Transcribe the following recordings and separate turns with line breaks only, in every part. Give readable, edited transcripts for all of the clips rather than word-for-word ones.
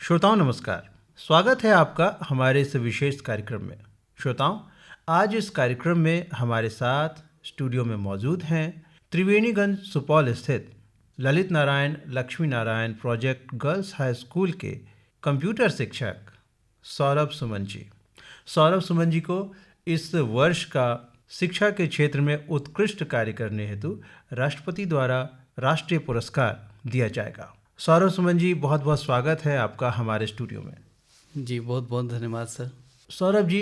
श्रोताओं नमस्कार। स्वागत है आपका हमारे इस विशेष कार्यक्रम में। श्रोताओं, आज इस कार्यक्रम में हमारे साथ स्टूडियो में मौजूद हैं त्रिवेणीगंज सुपौल स्थित Lalit Narayan Lakshmi Narayan project girls high school के कंप्यूटर शिक्षक सौरभ सुमन जी। सौरभ सुमन जी को इस वर्ष का शिक्षा के क्षेत्र में उत्कृष्ट कार्य करने हेतु राष्ट्रपति द्वारा राष्ट्रीय पुरस्कार दिया जाएगा। सौरभ सुमन जी, बहुत बहुत स्वागत है आपका हमारे स्टूडियो में।
जी, बहुत बहुत धन्यवाद सर।
सौरभ जी,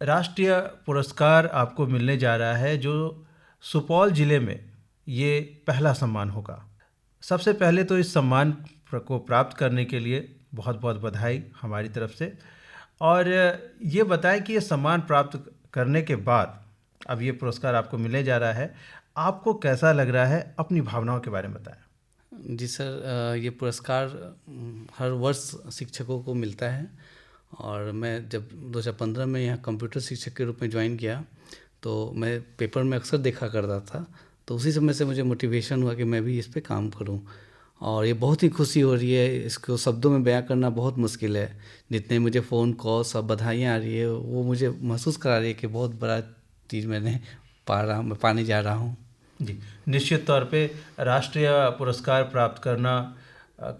राष्ट्रीय पुरस्कार आपको मिलने जा रहा है जो सुपौल जिले में ये पहला सम्मान होगा। सबसे पहले तो इस सम्मान को प्राप्त करने के लिए बहुत बहुत बधाई हमारी तरफ से। और ये बताएं कि ये सम्मान प्राप्त करने के बाद अब ये पुरस्कार आपको मिलने जा रहा है, आपको कैसा लग रहा है, अपनी भावनाओं के बारे में बताएं।
जी सर, ये पुरस्कार हर वर्ष शिक्षकों को मिलता है और मैं जब 2015 में यहाँ कंप्यूटर शिक्षक के रूप में ज्वाइन किया तो मैं पेपर में अक्सर देखा करता था, तो उसी समय से मुझे मोटिवेशन हुआ कि मैं भी इस पे काम करूं। और ये बहुत ही खुशी हो रही है, इसको शब्दों में बयां करना बहुत मुश्किल है। जितने मुझे फ़ोन कॉल सब बधाइयाँ आ रही है वो मुझे महसूस करा रही है कि बहुत बड़ा चीज़ मैं पाने जा रहा हूँ।
जी, निश्चित तौर पे राष्ट्रीय पुरस्कार प्राप्त करना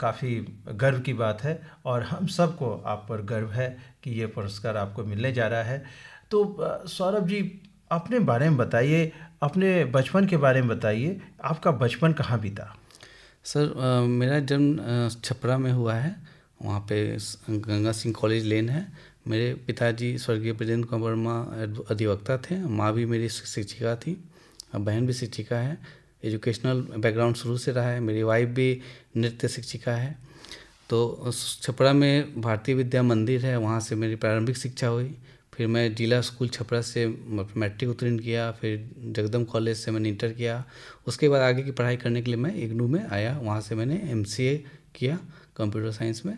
काफ़ी गर्व की बात है और हम सबको आप पर गर्व है कि ये पुरस्कार आपको मिलने जा रहा है। तो सौरभ जी, अपने बारे में बताइए, अपने बचपन के बारे में बताइए, आपका बचपन कहाँ बीता?
सर, मेरा जन्म छपरा में हुआ है। वहाँ पे गंगा सिंह कॉलेज लेन है। मेरे पिताजी स्वर्गीय ब्रजेंद्र कुमार वर्मा अधिवक्ता थे। माँ भी मेरी शिक्षिका थी, बहन भी शिक्षिका है। एजुकेशनल बैकग्राउंड शुरू से रहा है। मेरी वाइफ भी नृत्य शिक्षिका है। तो छपरा में भारतीय विद्या मंदिर है, वहाँ से मेरी प्रारंभिक शिक्षा हुई। फिर मैं जिला स्कूल छपरा से मैट्रिक उत्तीर्ण किया, फिर जगदम कॉलेज से मैंने इंटर किया। उसके बाद आगे की पढ़ाई करने के लिए मैं इग्नू में आया, वहाँ से मैंने MCA किया कंप्यूटर साइंस में।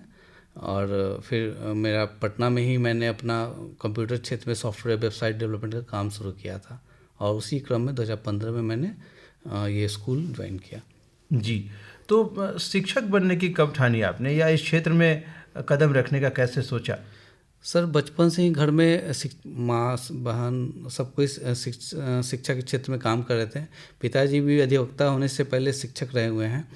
और फिर मेरा पटना में ही मैंने अपना कंप्यूटर क्षेत्र में सॉफ्टवेयर वेबसाइट डेवलपमेंट का काम शुरू किया था और उसी क्रम में 2015 में मैंने ये स्कूल ज्वाइन किया। जी,
तो शिक्षक बनने की कब ठानी आपने, या इस क्षेत्र में कदम रखने का कैसे सोचा?
सर, बचपन से ही घर में माँ बहन सब कोई शिक्षा के क्षेत्र में काम कर रहे थे। पिताजी भी अधिवक्ता होने से पहले शिक्षक रहे हुए हैं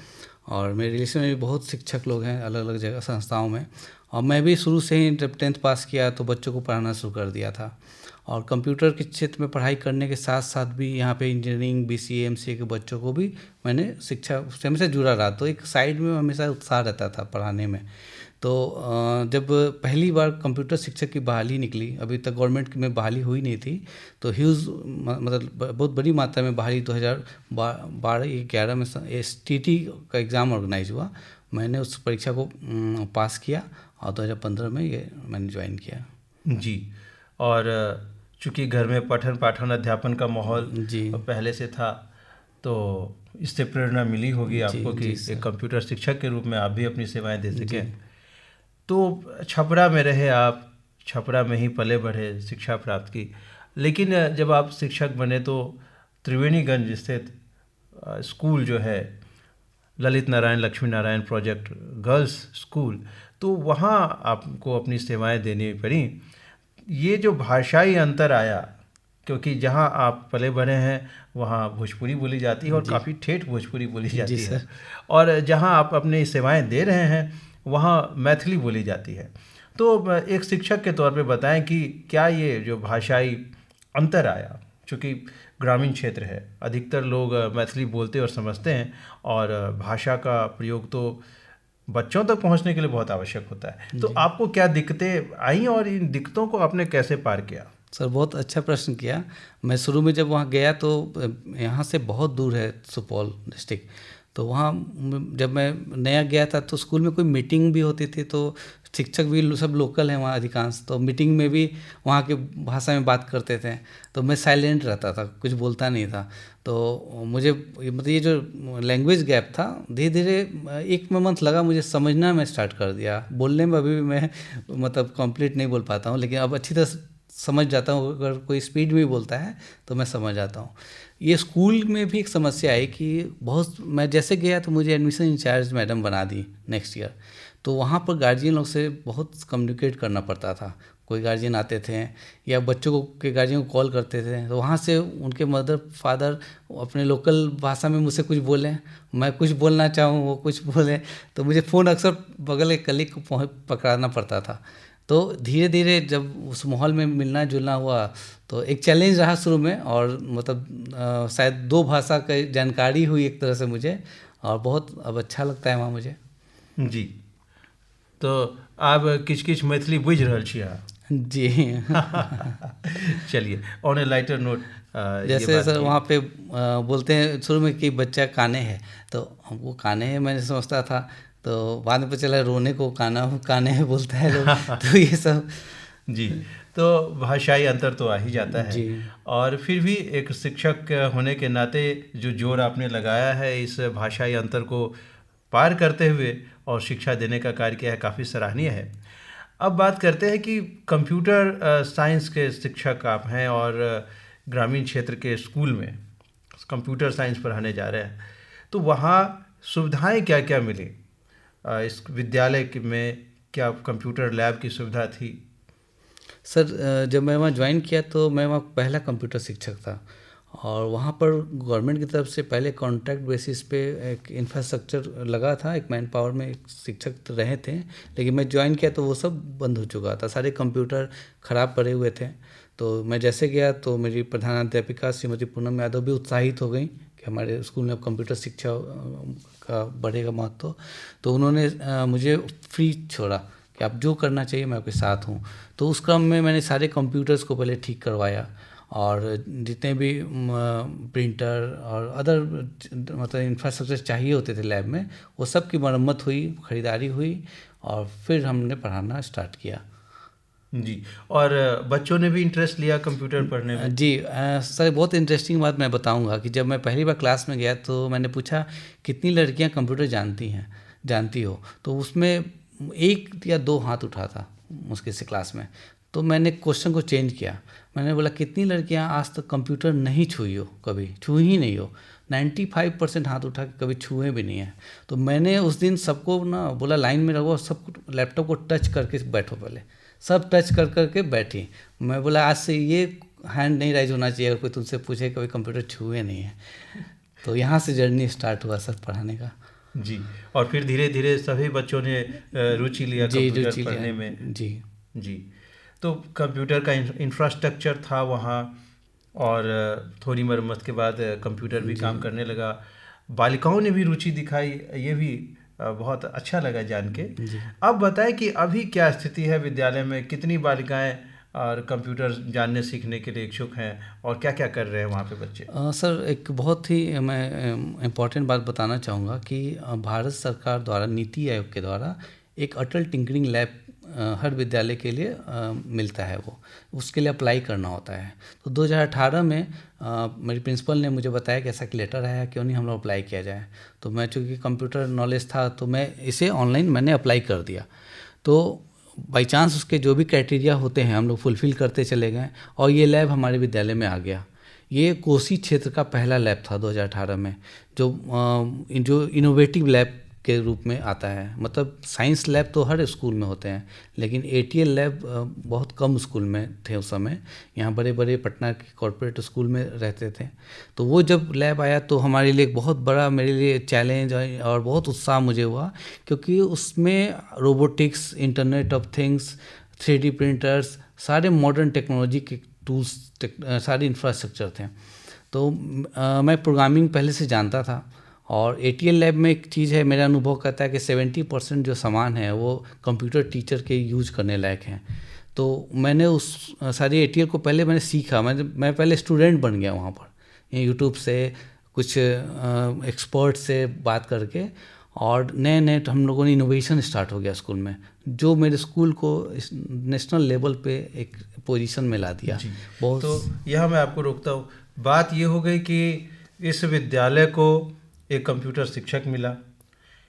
और मेरे रिलेशन में भी बहुत शिक्षक लोग हैं अलग अलग जगह संस्थाओं में। और मैं भी शुरू से ही जब 10th पास किया तो बच्चों को पढ़ाना शुरू कर दिया था और कंप्यूटर के क्षेत्र में पढ़ाई करने के साथ साथ भी यहाँ पे इंजीनियरिंग BCA MCA के बच्चों को भी मैंने शिक्षा से हमेशा जुड़ा रहा, तो एक साइड में हमेशा उत्साह रहता था पढ़ाने में। तो जब पहली बार कंप्यूटर शिक्षक की बहाली निकली, अभी तक गवर्नमेंट में बहाली हुई नहीं थी, तो ह्यूज मतलब बहुत बड़ी मात्रा में बहाली 2012-11 में STT का एग्ज़ाम ऑर्गेनाइज हुआ। मैंने उस परीक्षा को पास किया और 2015 में ये मैंने ज्वाइन किया।
जी, और चूँकि घर में पठन पाठन अध्यापन का माहौल पहले से था, तो इससे प्रेरणा मिली होगी आपको कि एक कंप्यूटर शिक्षक के रूप में आप भी अपनी सेवाएं दे सकें। तो छपरा में रहे आप, छपरा में ही पले बढ़े, शिक्षा प्राप्त की, लेकिन जब आप शिक्षक बने तो त्रिवेणीगंज स्थित स्कूल जो है Lalit Narayan Lakshmi Narayan project girls school, तो वहाँ आपको अपनी सेवाएं देनी पड़ी। ये जो भाषाई अंतर आया, क्योंकि जहाँ आप पले बढ़े हैं वहाँ भोजपुरी बोली जाती है और काफ़ी ठेठ भोजपुरी बोली जाती है, और जहाँ आप अपनी सेवाएं दे रहे हैं वहाँ मैथिली बोली जाती है। तो एक शिक्षक के तौर पे बताएं कि क्या ये जो भाषाई अंतर आया, चूँकि ग्रामीण क्षेत्र है, अधिकतर लोग मैथिली बोलते और समझते हैं और भाषा का प्रयोग तो बच्चों तक पहुंचने के लिए बहुत आवश्यक होता है, तो आपको क्या दिक्कतें आई और इन दिक्कतों को आपने कैसे पार किया?
सर, बहुत अच्छा प्रश्न किया। मैं शुरू में जब वहाँ गया तो यहाँ से बहुत दूर है सुपौल डिस्ट्रिक्ट, तो वहाँ जब मैं नया गया था तो स्कूल में कोई मीटिंग भी होती थी तो शिक्षक भी सब लोकल हैं वहाँ अधिकांश, तो मीटिंग में भी वहाँ की भाषा में बात करते थे, तो मैं साइलेंट रहता था, कुछ बोलता नहीं था। तो मुझे मतलब ये जो लैंग्वेज गैप था, धीरे धीरे 1 मंथ लगा मुझे समझना, मैं स्टार्ट कर दिया। बोलने में अभी भी मैं मतलब कंप्लीट नहीं बोल पाता हूँ, लेकिन अब अच्छी तरह समझ जाता हूँ। अगर कोई स्पीड में बोलता है तो मैं समझ जाता हूँ। ये स्कूल में भी एक समस्या आई कि बहुत, मैं जैसे गया तो मुझे एडमिशन इंचार्ज मैडम बना दी नेक्स्ट ईयर, तो वहाँ पर गार्जियन लोग से बहुत कम्युनिकेट करना पड़ता था। कोई गार्जियन आते थे या बच्चों को के गार्जियन को कॉल करते थे, तो वहाँ से उनके मदर फादर अपने लोकल भाषा में मुझसे कुछ बोलें, मैं कुछ बोलना चाहूँ, वो कुछ बोलें, तो मुझे फ़ोन अक्सर बगल के कलीग को पकड़ाना पड़ता था। तो धीरे धीरे जब उस माहौल में मिलना जुलना हुआ तो एक चैलेंज रहा शुरू में, और मतलब शायद 2 भाषा की जानकारी हुई एक तरह से मुझे, और बहुत अब अच्छा लगता है वहाँ मुझे।
जी, तो आप किछ किछ मैथिली बुझि रहल छी अहाँ?
जी।
चलिए, ऑन ए लाइटर नोट,
जैसे सर वहाँ पे बोलते हैं शुरू में कि बच्चा काने है, तो हमको काने है मैंने समझता था, तो बाद में पता चला रोने को काने है बोलता है लोग। तो ये सब
जी, तो भाषाई अंतर तो आ ही जाता है।
जी।
और फिर भी एक शिक्षक होने के नाते जो जोर आपने लगाया है इस भाषाई अंतर को पार करते हुए और शिक्षा देने का कार्य किया है, काफ़ी सराहनीय है। अब बात करते हैं कि कंप्यूटर साइंस के शिक्षक आप हैं और ग्रामीण क्षेत्र के स्कूल में कंप्यूटर साइंस पढ़ाने जा रहे हैं, तो वहाँ सुविधाएं क्या क्या मिली? इस विद्यालय में क्या कंप्यूटर लैब की सुविधा थी?
सर जब मैं वहाँ ज्वाइन किया तो मैं वहाँ पहला कंप्यूटर शिक्षक था, और वहाँ पर गवर्नमेंट की तरफ से पहले कॉन्ट्रैक्ट बेसिस पे एक इंफ्रास्ट्रक्चर लगा था, एक मैन पावर में एक शिक्षक रहे थे, लेकिन मैं ज्वाइन किया तो वो सब बंद हो चुका था, सारे कंप्यूटर ख़राब पड़े हुए थे। तो मैं जैसे गया तो मेरी प्रधानाध्यापिका श्रीमती पूनम यादव भी उत्साहित हो गई कि हमारे स्कूल में अब कंप्यूटर शिक्षा का बढ़ेगा महत्व। तो उन्होंने मुझे फ्री छोड़ा कि आप जो करना चाहिए मैं आपके साथ हूँ। तो उस क्रम में मैंने सारे कंप्यूटर्स को पहले ठीक करवाया, और जितने भी प्रिंटर और अदर मतलब इंफ्रास्ट्रक्चर चाहिए होते थे लैब में, वो सब की मरम्मत हुई, ख़रीदारी हुई, और फिर हमने पढ़ाना स्टार्ट किया।
जी, और बच्चों ने भी इंटरेस्ट लिया कंप्यूटर पढ़ने में?
जी सर, बहुत इंटरेस्टिंग बात मैं बताऊंगा कि जब मैं पहली बार क्लास में गया तो मैंने पूछा कितनी लड़कियां कंप्यूटर जानती हो, तो उसमें 1 या 2 हाथ उठा था मुश्किल से क्लास में। तो मैंने क्वेश्चन को चेंज किया, मैंने बोला कितनी लड़कियां आज तक कंप्यूटर नहीं छुई हो, कभी छुई ही नहीं हो। 95% हाथ उठा के कभी छुए भी नहीं है। तो मैंने उस दिन सबको ना बोला लाइन में रहो, सब लैपटॉप को टच करके बैठो, पहले सब टच करके बैठी। मैं बोला आज से ये हैंड नहीं राइज होना चाहिए अगर कोई तुमसे पूछे कभी कंप्यूटर छुए नहीं है। तो यहाँ से जर्नी स्टार्ट हुआ सर पढ़ाने का।
जी, और फिर धीरे धीरे सभी बच्चों ने रुचि लिया कंप्यूटर पढ़ने में।
जी
जी, तो कंप्यूटर का इंफ्रास्ट्रक्चर था वहाँ, और थोड़ी मरम्मत के बाद कंप्यूटर भी काम करने लगा। बालिकाओं ने भी रुचि दिखाई, ये भी बहुत अच्छा लगा जान के। अब बताएं कि अभी क्या स्थिति है विद्यालय में, कितनी बालिकाएं और कंप्यूटर जानने सीखने के लिए इच्छुक हैं, और क्या क्या कर रहे हैं वहाँ पे बच्चे?
सर एक बहुत ही मैं इम्पॉर्टेंट बात बताना चाहूँगा कि भारत सरकार द्वारा, नीति आयोग के द्वारा एक अटल टिंकरिंग लैब हर विद्यालय के लिए मिलता है। वो उसके लिए अप्लाई करना होता है। तो 2018 में मेरी प्रिंसिपल ने मुझे बताया कि ऐसा एक लेटर आया, क्यों नहीं हम लोग अप्लाई किया जाए। तो मैं चूँकि कंप्यूटर नॉलेज था तो मैं इसे ऑनलाइन मैंने अप्लाई कर दिया। तो बाई चांस उसके जो भी क्राइटेरिया होते हैं हम लोग फुलफ़िल करते चले गए, और ये लैब हमारे विद्यालय में आ गया। ये कोसी क्षेत्र का पहला लैब था 2018 में, जो इनोवेटिव लैब के रूप में आता है। मतलब साइंस लैब तो हर स्कूल में होते हैं, लेकिन ATL लैब बहुत कम स्कूल में थे उस समय। यहाँ बड़े बड़े पटना के कॉरपोरेट स्कूल में रहते थे। तो वो जब लैब आया तो हमारे लिए बहुत बड़ा, मेरे लिए चैलेंज और बहुत उत्साह मुझे हुआ, क्योंकि उसमें robotics, internet of things, 3D printers, सारे मॉडर्न टेक्नोलॉजी के टूल्स, सारे इंफ्रास्ट्रक्चर थे। तो मैं प्रोग्रामिंग पहले से जानता था। और ATL लैब में एक चीज़ है, मेरा अनुभव कहता है कि 70% जो सामान है वो कंप्यूटर टीचर के यूज करने लायक हैं। तो मैंने उस सारी ATL को पहले मैंने सीखा। मैं पहले स्टूडेंट बन गया वहाँ पर, यूट्यूब से कुछ एक्सपर्ट से बात करके, और नए हम लोगों ने इनोवेशन स्टार्ट हो गया स्कूल में, जो मेरे स्कूल को नेशनल लेवल पे एक पोजीशन में ला दिया।
बहुत। तो यह मैं आपको रोकता हूँ। बात ये हो गई कि इस विद्यालय को एक कंप्यूटर शिक्षक मिला,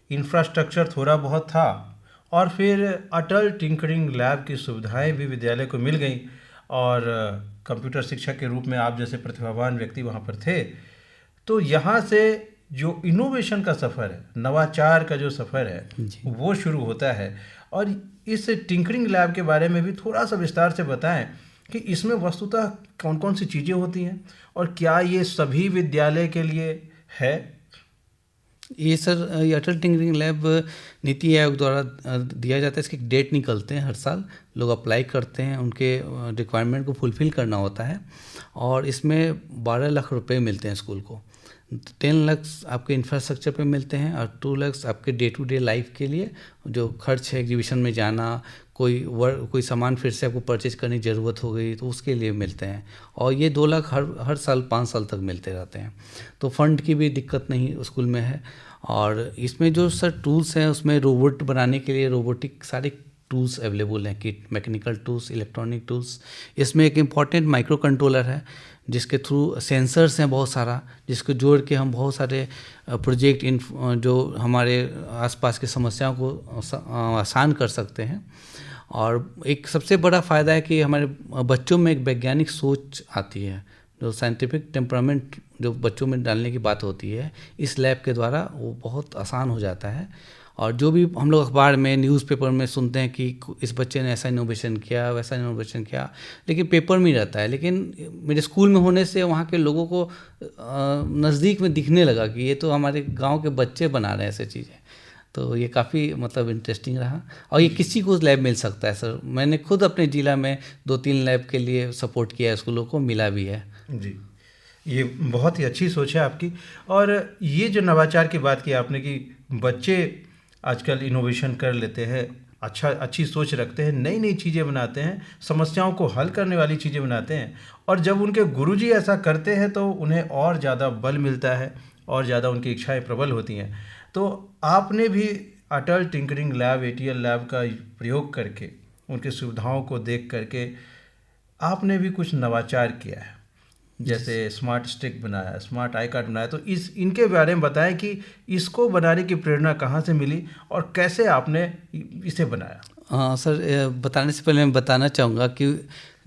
इंफ्रास्ट्रक्चर थोड़ा बहुत था, और फिर अटल टिंकरिंग लैब की सुविधाएं भी विद्यालय को मिल गई, और कंप्यूटर शिक्षक के रूप में आप जैसे प्रतिभावान व्यक्ति वहाँ पर थे। तो यहाँ से जो इनोवेशन का सफ़र है, नवाचार का जो सफ़र है, वो शुरू होता है। और इस टिंकरिंग लैब के बारे में भी थोड़ा सा विस्तार से बताएं कि इसमें वस्तुतः कौन कौन सी चीज़ें होती हैं और क्या ये सभी विद्यालय के लिए है?
ये सर, ये अटल टिंकरिंग लैब नीति आयोग द्वारा दिया जाता है। इसके डेट निकलते हैं हर साल, लोग अप्लाई करते हैं, उनके रिक्वायरमेंट को फुलफ़िल करना होता है और इसमें 12 लाख रुपए मिलते हैं स्कूल को। 10 लाख आपके इंफ्रास्ट्रक्चर पे मिलते हैं और 2 लाख आपके डे टू डे लाइफ के लिए जो खर्च है, एग्जीबिशन में जाना, कोई सामान फिर से आपको परचेज करने की ज़रूरत हो गई तो उसके लिए मिलते हैं। और ये 2 लाख हर साल 5 साल तक मिलते रहते हैं। तो फंड की भी दिक्कत नहीं स्कूल में है। और इसमें जो सर टूल्स हैं, उसमें रोबोट बनाने के लिए रोबोटिक सारे टूल्स अवेलेबल हैं, kit, mechanical tools, electronic tools. इसमें एक इम्पॉर्टेंट माइक्रो कंट्रोलर है जिसके थ्रू सेंसर्स हैं बहुत सारा, जिसको जोड़ के हम बहुत सारे प्रोजेक्ट जो हमारे आसपास की समस्याओं को आसान कर सकते हैं। और एक सबसे बड़ा फ़ायदा है कि हमारे बच्चों में एक वैज्ञानिक सोच आती है, जो साइंटिफिक टेम्परामेंट जो बच्चों में डालने की बात होती है, इस लैब के द्वारा वो बहुत आसान हो जाता है। और जो भी हम लोग अखबार में, न्यूज़पेपर में सुनते हैं कि इस बच्चे ने ऐसा इनोवेशन किया, वैसा इनोवेशन किया, लेकिन पेपर में ही रहता है। लेकिन मेरे स्कूल में होने से वहाँ के लोगों को नज़दीक में दिखने लगा कि ये तो हमारे गांव के बच्चे बना रहे हैं ऐसे चीज़ें। तो ये काफ़ी मतलब इंटरेस्टिंग रहा। और ये किसी को लैब मिल सकता है सर। मैंने खुद अपने ज़िला में 2-3 लैब के लिए सपोर्ट किया है, स्कूलों को मिला भी है।
जी, ये बहुत ही अच्छी सोच है आपकी। और ये जो नवाचार की बात की आपने कि बच्चे आजकल इनोवेशन कर लेते हैं, अच्छी सोच रखते हैं, नई नई चीज़ें बनाते हैं, समस्याओं को हल करने वाली चीज़ें बनाते हैं, और जब उनके गुरुजी ऐसा करते हैं तो उन्हें और ज़्यादा बल मिलता है और ज़्यादा उनकी इच्छाएं प्रबल होती हैं। तो आपने भी अटल टिंकरिंग लैब, ATL लैब का प्रयोग करके, उनकी सुविधाओं को देख करके आपने भी कुछ नवाचार किया है, जैसे स्मार्ट स्टिक बनाया, स्मार्ट आई कार्ड बनाया। तो इनके बारे में बताएं कि इसको बनाने की प्रेरणा कहाँ से मिली और कैसे आपने इसे बनाया?
सर, बताने से पहले मैं बताना चाहूँगा कि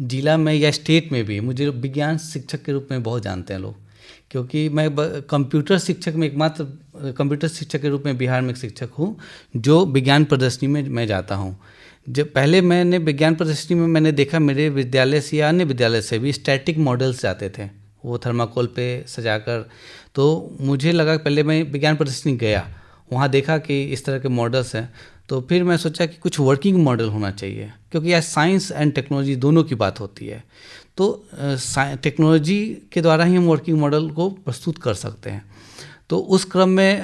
जिला में या स्टेट में भी मुझे विज्ञान शिक्षक के रूप में बहुत जानते हैं लोग, क्योंकि मैं कंप्यूटर शिक्षक में एकमात्र कंप्यूटर शिक्षक के रूप में बिहार में एक शिक्षक हूँ जो विज्ञान प्रदर्शनी में मैं जाता हूँ। जब पहले मैंने विज्ञान प्रदर्शनी में मैंने देखा, मेरे विद्यालय से या अन्य विद्यालय से भी स्टैटिक मॉडल्स जाते थे, वो थर्माकोल पे सजाकर। तो मुझे लगा, पहले मैं विज्ञान प्रदर्शनी गया, वहाँ देखा कि इस तरह के मॉडल्स हैं, तो फिर मैं सोचा कि कुछ वर्किंग मॉडल होना चाहिए, क्योंकि आज साइंस एंड टेक्नोलॉजी दोनों की बात होती है। तो टेक्नोलॉजी के द्वारा ही हम वर्किंग मॉडल को प्रस्तुत कर सकते हैं। तो उस क्रम में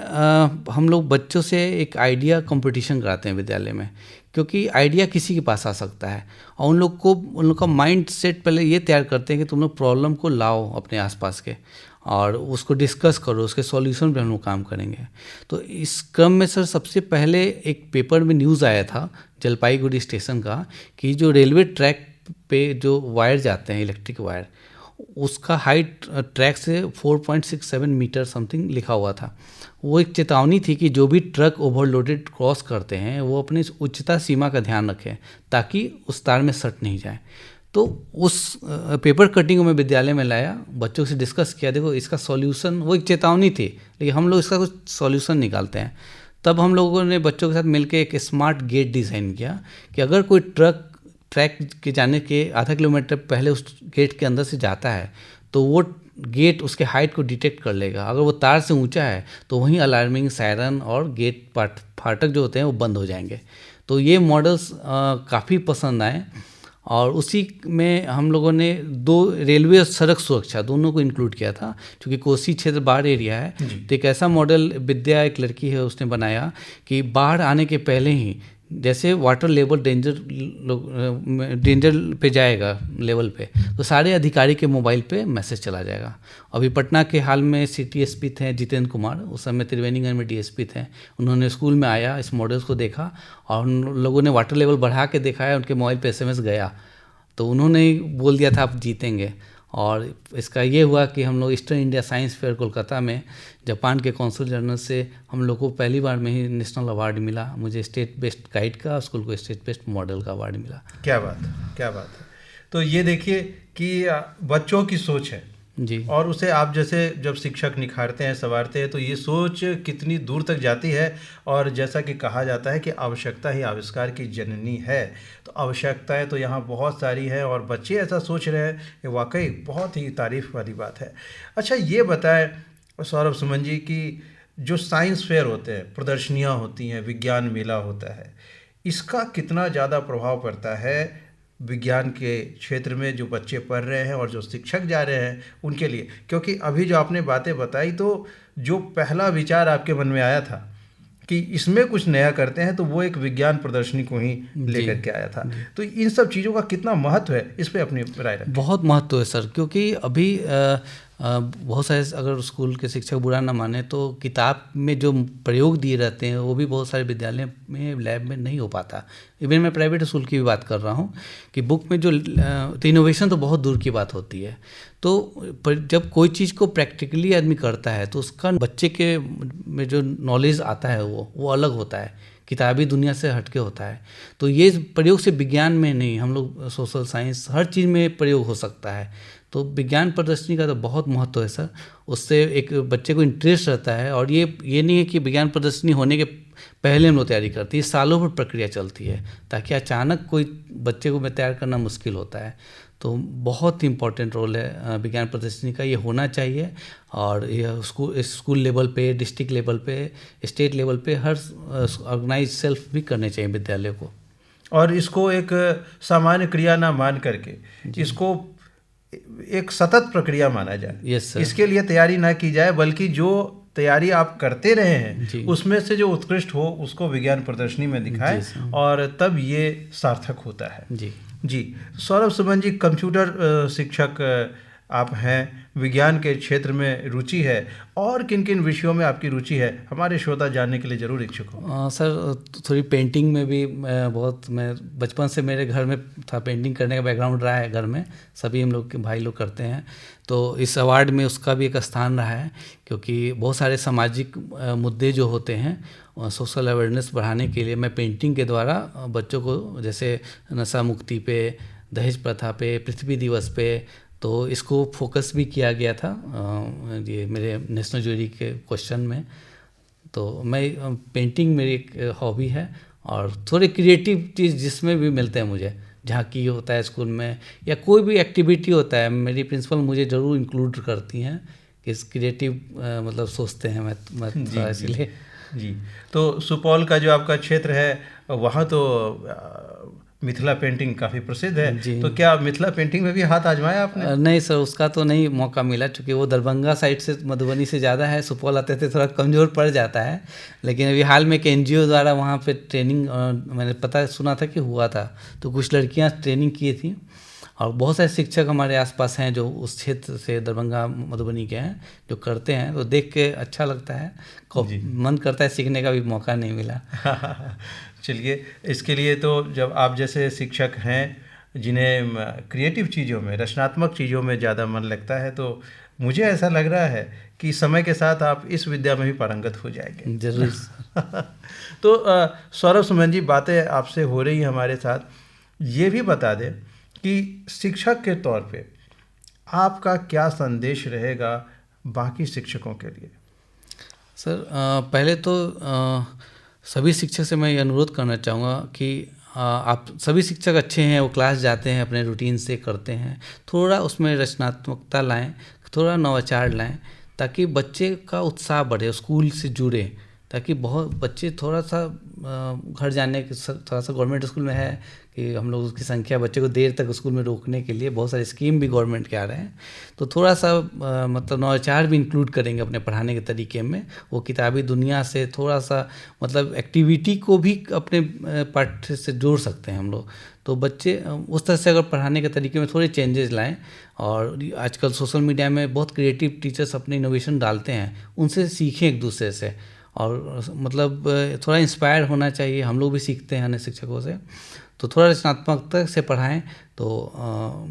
हम लोग बच्चों से एक आइडिया कंपटीशन कराते हैं विद्यालय में, क्योंकि आइडिया किसी के पास आ सकता है। और उन लोग का माइंड सेट पहले ये तैयार करते हैं कि तुम लोग प्रॉब्लम को लाओ अपने आसपास के और उसको डिस्कस करो, उसके सॉल्यूशन पे हम लोग काम करेंगे। तो इस क्रम में सर सबसे पहले एक पेपर में न्यूज़ आया था जलपाईगुड़ी स्टेशन का, कि जो रेलवे ट्रैक पे जो वायर जाते हैं, इलेक्ट्रिक वायर, उसका हाइट ट्रैक से 4.67 मीटर समथिंग लिखा हुआ था। वो एक चेतावनी थी कि जो भी ट्रक ओवरलोडेड क्रॉस करते हैं वो अपनी उच्चता सीमा का ध्यान रखें ताकि उस तार में सट नहीं जाए। तो उस पेपर कटिंग को मैं विद्यालय में लाया, बच्चों से डिस्कस किया, देखो इसका सॉल्यूशन, वो एक चेतावनी थी लेकिन हम लोग इसका कुछ सॉल्यूशन निकालते हैं। तब हम लोगों ने बच्चों के साथ मिलकर एक स्मार्ट गेट डिज़ाइन किया कि अगर कोई ट्रैक के जाने के आधा किलोमीटर पहले उस गेट के अंदर से जाता है तो वो गेट उसके हाइट को डिटेक्ट कर लेगा। अगर वो तार से ऊंचा है तो वहीं अलार्मिंग, सायरन और गेट फाटक जो होते हैं वो बंद हो जाएंगे। तो ये मॉडल्स काफ़ी पसंद आए और उसी में हम लोगों ने 2 रेलवे और सड़क सुरक्षा दोनों को इंक्लूड किया था, क्योंकि कोसी क्षेत्र बाढ़ एरिया है। तो एक ऐसा मॉडल विद्या, एक लड़की है, उसने बनाया कि बाढ़ आने के पहले ही जैसे वाटर लेवल डेंजर पे जाएगा लेवल पे, तो सारे अधिकारी के मोबाइल पे मैसेज चला जाएगा। अभी पटना के हाल में सिटी एसपी थे जितेंद्र कुमार, उस समय त्रिवेणीगंज में DSP थे, उन्होंने स्कूल में आया, इस मॉडल्स को देखा और उन लोगों ने वाटर लेवल बढ़ा के दिखाया, उनके मोबाइल पे SMS गया, तो उन्होंने बोल दिया था आप जीतेंगे। और इसका ये हुआ कि हम लोग eastern India science fair Kolkata में जापान के कौंसल जनरल से हम लोग को पहली बार में ही नेशनल अवार्ड मिला। मुझे स्टेट बेस्ट गाइड का, स्कूल को स्टेट बेस्ट मॉडल का अवार्ड मिला।
क्या बात है, क्या बात है। तो ये देखिए कि बच्चों की सोच है
जी।
और उसे आप जैसे जब शिक्षक निखारते हैं, संवारते हैं, तो ये सोच कितनी दूर तक जाती है। और जैसा कि कहा जाता है कि आवश्यकता ही आविष्कार की जननी है, तो आवश्यकताएं तो यहाँ बहुत सारी हैं और बच्चे ऐसा सोच रहे हैं, ये वाकई बहुत ही तारीफ वाली बात है। अच्छा, ये बताएं सौरभ सुमन जी कि जो साइंस फेयर होते हैं, प्रदर्शनियाँ होती हैं, विज्ञान मेला होता है, इसका कितना ज़्यादा प्रभाव पड़ता है विज्ञान के क्षेत्र में जो बच्चे पढ़ रहे हैं और जो शिक्षक जा रहे हैं उनके लिए? क्योंकि अभी जो आपने बातें बताई, तो जो पहला विचार आपके मन में आया था कि इसमें कुछ नया करते हैं, तो वो एक विज्ञान प्रदर्शनी को ही लेकर के आया था। तो इन सब चीज़ों का कितना महत्व है, इस पे अपनी राय रखें।
बहुत महत्व है सर, क्योंकि अभी बहुत सारे, अगर स्कूल के शिक्षक बुरा ना माने, तो किताब में जो प्रयोग दिए रहते हैं वो भी बहुत सारे विद्यालय में, लैब में नहीं हो पाता। इवन मैं प्राइवेट स्कूल की भी बात कर रहा हूँ कि बुक में जो तो इनोवेशन तो बहुत दूर की बात होती है। तो जब कोई चीज़ को प्रैक्टिकली आदमी करता है तो उसका बच्चे के में जो नॉलेज आता है वो अलग होता है, किताबी दुनिया से हटके होता है। तो ये प्रयोग से विज्ञान में नहीं, हम लोग सोशल साइंस हर चीज़ में प्रयोग हो सकता है। तो विज्ञान प्रदर्शनी का तो बहुत महत्व है सर, उससे एक बच्चे को इंटरेस्ट रहता है। और ये नहीं है कि विज्ञान प्रदर्शनी होने के पहले हम लोग तैयारी करते हैं, सालों भर प्रक्रिया चलती है, ताकि अचानक कोई बच्चे को तैयार करना मुश्किल होता है। तो बहुत ही इम्पोर्टेंट रोल है विज्ञान प्रदर्शनी का, ये होना चाहिए। और ये स्कूल लेवल पे, डिस्ट्रिक्ट लेवल पे, स्टेट लेवल पे हर ऑर्गेनाइज सेल्फ भी करने चाहिए विद्यालय को।
और इसको एक सामान्य क्रिया ना मान करके इसको एक सतत प्रक्रिया माना जाए।
Yes sir.
इसके लिए तैयारी ना की जाए, बल्कि जो तैयारी आप करते रहे हैं उसमें से जो उत्कृष्ट हो उसको विज्ञान प्रदर्शनी में दिखाएं, और तब ये सार्थक होता है। जी सौरभ सुमन जी, कंप्यूटर शिक्षक आप हैं, विज्ञान के क्षेत्र में रुचि है, और किन किन विषयों में आपकी रुचि है, हमारे श्रोता जानने के लिए ज़रूर इच्छुक हो।
सर थोड़ी पेंटिंग में भी मैं बचपन से मेरे घर में था, पेंटिंग करने का बैकग्राउंड रहा है घर में, सभी हम लोग के भाई लोग करते हैं। तो इस अवार्ड में उसका भी एक स्थान रहा है, क्योंकि बहुत सारे सामाजिक मुद्दे जो होते हैं, सोशल अवेयरनेस बढ़ाने के लिए मैं पेंटिंग के द्वारा बच्चों को, जैसे नशा मुक्ति पे, दहेज प्रथा पे, पृथ्वी दिवस पे, तो इसको फोकस भी किया गया था ये मेरे नेशनल ज्यूरी के क्वेश्चन में। तो मैं पेंटिंग मेरी एक हॉबी है, और थोड़े क्रिएटिव चीज़ जिसमें भी मिलते हैं मुझे, झांकी होता है स्कूल में या कोई भी एक्टिविटी होता है, मेरी प्रिंसिपल मुझे ज़रूर इंक्लूड करती हैं कि क्रिएटिव मतलब सोचते हैं मैं इसलिए।
जी, तो सुपौल का जो आपका क्षेत्र है वहाँ तो मिथिला पेंटिंग काफ़ी प्रसिद्ध है, तो क्या मिथिला पेंटिंग में भी हाथ आजमाया आपने?
नहीं सर, उसका तो नहीं मौका मिला, चूँकि वो दरभंगा साइड से, मधुबनी से ज़्यादा है, सुपौल आते थे थोड़ा कमज़ोर पड़ जाता है। लेकिन अभी हाल में एक NGO द्वारा वहाँ पे ट्रेनिंग मैंने सुना था कि हुआ था, तो कुछ लड़कियाँ ट्रेनिंग की थी, और बहुत सारे शिक्षक हमारे आसपास हैं जो उस क्षेत्र से, दरभंगा मधुबनी के हैं, जो करते हैं, तो देख के अच्छा लगता है, मन करता है सीखने का भी मौका नहीं मिला।
चलिए, इसके लिए तो जब आप जैसे शिक्षक हैं जिन्हें क्रिएटिव चीज़ों में, रचनात्मक चीज़ों में ज़्यादा मन लगता है, तो मुझे ऐसा लग रहा है कि समय के साथ आप इस विद्या में भी पारंगत हो जाएंगे।
जरूर।
तो सौरभ सुमन जी, बातें आपसे हो रही हैं हमारे साथ, ये भी बता दें कि शिक्षक के तौर पे आपका क्या संदेश रहेगा बाकी शिक्षकों के लिए?
सर पहले तो सभी शिक्षक से मैं ये अनुरोध करना चाहूँगा कि आप सभी शिक्षक अच्छे हैं, वो क्लास जाते हैं, अपने रूटीन से करते हैं, थोड़ा उसमें रचनात्मकता लाएं, थोड़ा नवाचार लाएं, ताकि बच्चे का उत्साह बढ़े, स्कूल से जुड़े, ताकि बहुत बच्चे थोड़ा सा घर जाने के, थोड़ा सा गवर्नमेंट स्कूल में है कि हम लोग उसकी संख्या, बच्चे को देर तक स्कूल में रोकने के लिए बहुत सारे स्कीम भी गवर्नमेंट के आ रहे हैं, तो थोड़ा सा मतलब नवाचार भी इंक्लूड करेंगे अपने पढ़ाने के तरीके में, वो किताबी दुनिया से थोड़ा सा मतलब एक्टिविटी को भी अपने पाठ्य से जोड़ सकते हैं हम लोग। तो बच्चे उस तरह से अगर पढ़ाने के तरीके में थोड़े चेंजेस लाएं, और आजकल सोशल मीडिया में बहुत क्रिएटिव टीचर्स अपने इनोवेशन डालते हैं, उनसे सीखें एक दूसरे से, और मतलब थोड़ा इंस्पायर होना चाहिए, हम लोग भी सीखते हैं अन्य शिक्षकों से, तो थोड़ा रचनात्मकता से पढ़ाएं। तो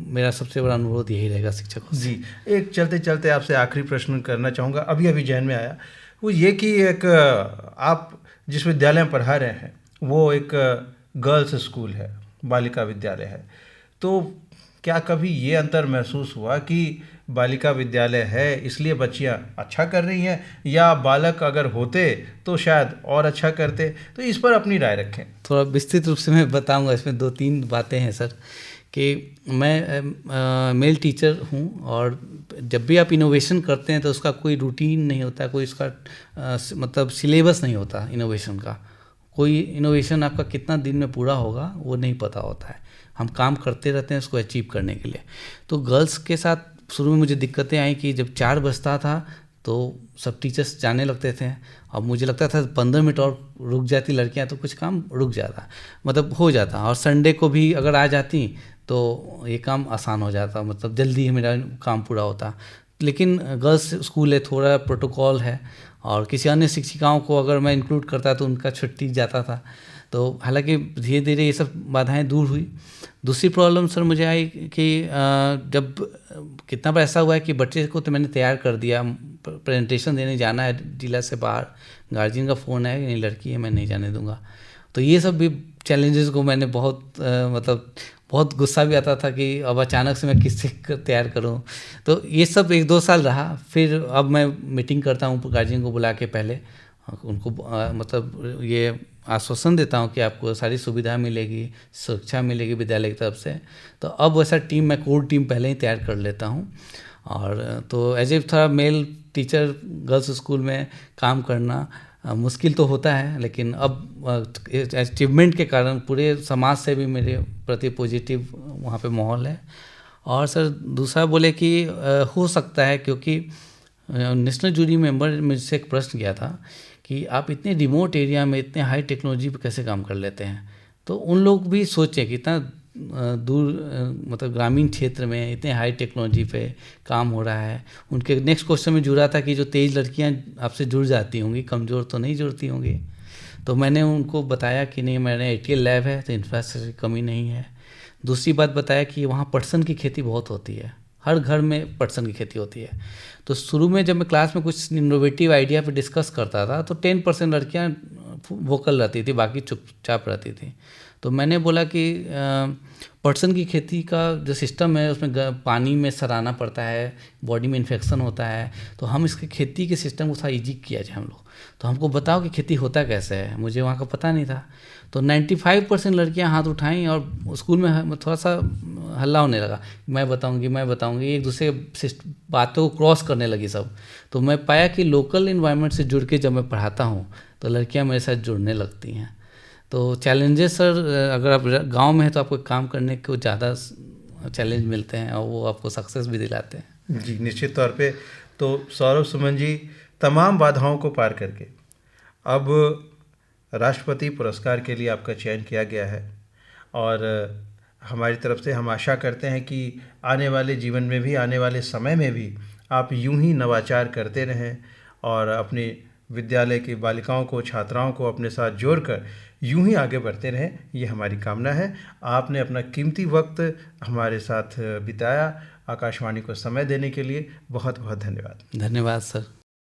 मेरा सबसे बड़ा अनुरोध यही रहेगा शिक्षकों से।
जी, एक चलते चलते आपसे आखिरी प्रश्न करना चाहूँगा, अभी जहन में आया, वो ये कि एक आप जिस विद्यालय में पढ़ा रहे हैं वो एक गर्ल्स स्कूल है, बालिका विद्यालय है, तो क्या कभी ये अंतर महसूस हुआ कि बालिका विद्यालय है इसलिए बच्चियां अच्छा कर रही हैं, या बालक अगर होते तो शायद और अच्छा करते? तो इस पर अपनी राय रखें।
थोड़ा विस्तृत रूप से मैं बताऊंगा, इसमें 2-3 बातें हैं सर। कि मैं मेल टीचर हूँ, और जब भी आप इनोवेशन करते हैं तो उसका कोई रूटीन नहीं होता, कोई इसका मतलब सिलेबस नहीं होता इनोवेशन का। कोई इनोवेशन आपका कितना दिन में पूरा होगा वो नहीं पता होता है। हम काम करते रहते हैं उसको अचीव करने के लिए। तो गर्ल्स के साथ शुरू में मुझे दिक्कतें आई कि जब 4 बजता था तो सब टीचर्स जाने लगते थे। अब मुझे लगता था 15 मिनट और रुक जाती लड़कियां तो कुछ काम रुक जाता, मतलब हो जाता, और संडे को भी अगर आ जाती तो ये काम आसान हो जाता, मतलब जल्दी ही मेरा काम पूरा होता। लेकिन गर्ल्स स्कूल है, थोड़ा प्रोटोकॉल है, और किसी अन्य शिक्षिकाओं को अगर मैं इंक्लूड करता तो उनका छुट्टी जाता था। तो हालांकि धीरे धीरे ये सब बाधाएं दूर हुई। दूसरी प्रॉब्लम सर मुझे आई कि जब कितना बार ऐसा हुआ है कि बच्चे को तो मैंने तैयार कर दिया, प्रेजेंटेशन देने जाना है जिला से बाहर, गार्जियन का फ़ोन है, नहीं लड़की है मैं नहीं जाने दूंगा। तो ये सब भी चैलेंजेस को मैंने मतलब बहुत गुस्सा भी आता था कि अब अचानक से मैं किससे तैयार करूं। तो ये सब 1-2 साल रहा। फिर अब मैं मीटिंग करता हूं गार्जियन को बुला के, पहले उनको मतलब ये आश्वासन देता हूं कि आपको सारी सुविधा मिलेगी, सुरक्षा मिलेगी विद्यालय की तरफ से। तो अब वैसा टीम, मैं कोर टीम पहले ही तैयार कर लेता हूं। और तो एज ए थोड़ा मेल टीचर गर्ल्स स्कूल में काम करना मुश्किल तो होता है, लेकिन अब अचीवमेंट के कारण पूरे समाज से भी मेरे प्रति पॉजिटिव वहाँ पे माहौल है। और सर दूसरा बोले कि हो सकता है, क्योंकि नेशनल जूरी मेंबर मुझसे एक प्रश्न किया था कि आप इतने रिमोट एरिया में इतने हाई टेक्नोलॉजी पे कैसे काम कर लेते हैं। तो उन लोग भी सोचें कि इतना दूर मतलब ग्रामीण क्षेत्र में इतने हाई टेक्नोलॉजी पे काम हो रहा है। उनके नेक्स्ट क्वेश्चन में जुड़ा था कि जो तेज लड़कियां आपसे जुड़ जाती होंगी, कमज़ोर तो नहीं जुड़ती होंगी। तो मैंने उनको बताया कि नहीं, मैंने ATL लैब है तो इंफ्रास्ट्रक्चर की कमी नहीं है। दूसरी बात बताया कि वहाँ पटसन की खेती बहुत होती है, हर घर में पटसन की खेती होती है। तो शुरू में जब मैं क्लास में कुछ इनोवेटिव आइडिया पे डिस्कस करता था तो 10% लड़कियाँ वोकल रहती थी, बाकी चुपचाप रहती थी। तो मैंने बोला कि पटसन की खेती का जो सिस्टम है उसमें पानी में सराना पड़ता है, बॉडी में इन्फेक्शन होता है, तो हम इसके खेती के सिस्टम को थोड़ा ईजी किया जाए हम लोग। तो हमको बताओ कि खेती होता कैसे है, मुझे वहाँ का पता नहीं था। तो 95% लड़कियाँ हाथ उठाईं और स्कूल में थोड़ा सा हल्ला होने लगा, मैं बताऊंगी, एक दूसरे बातों को क्रॉस करने लगी सब। तो मैं पाया कि लोकल इन्वायरमेंट से जुड़ के जब मैं पढ़ाता हूँ तो लड़कियाँ मेरे साथ जुड़ने लगती हैं। तो चैलेंजेस सर, अगर आप गांव में हैं तो आपको काम करने को ज़्यादा चैलेंज मिलते हैं और वो आपको सक्सेस भी दिलाते हैं।
जी निश्चित तौर पे। तो सौरभ सुमन जी, तमाम बाधाओं को पार करके अब राष्ट्रपति पुरस्कार के लिए आपका चयन किया गया है, और हमारी तरफ से हम आशा करते हैं कि आने वाले जीवन में भी, आने वाले समय में भी आप यूं ही नवाचार करते रहें और अपने विद्यालय की बालिकाओं को, छात्राओं को अपने साथ जोड़कर यूं ही आगे बढ़ते रहें, ये हमारी कामना है। आपने अपना कीमती वक्त हमारे साथ बिताया, आकाशवाणी को समय देने के लिए बहुत बहुत धन्यवाद।
धन्यवाद सर।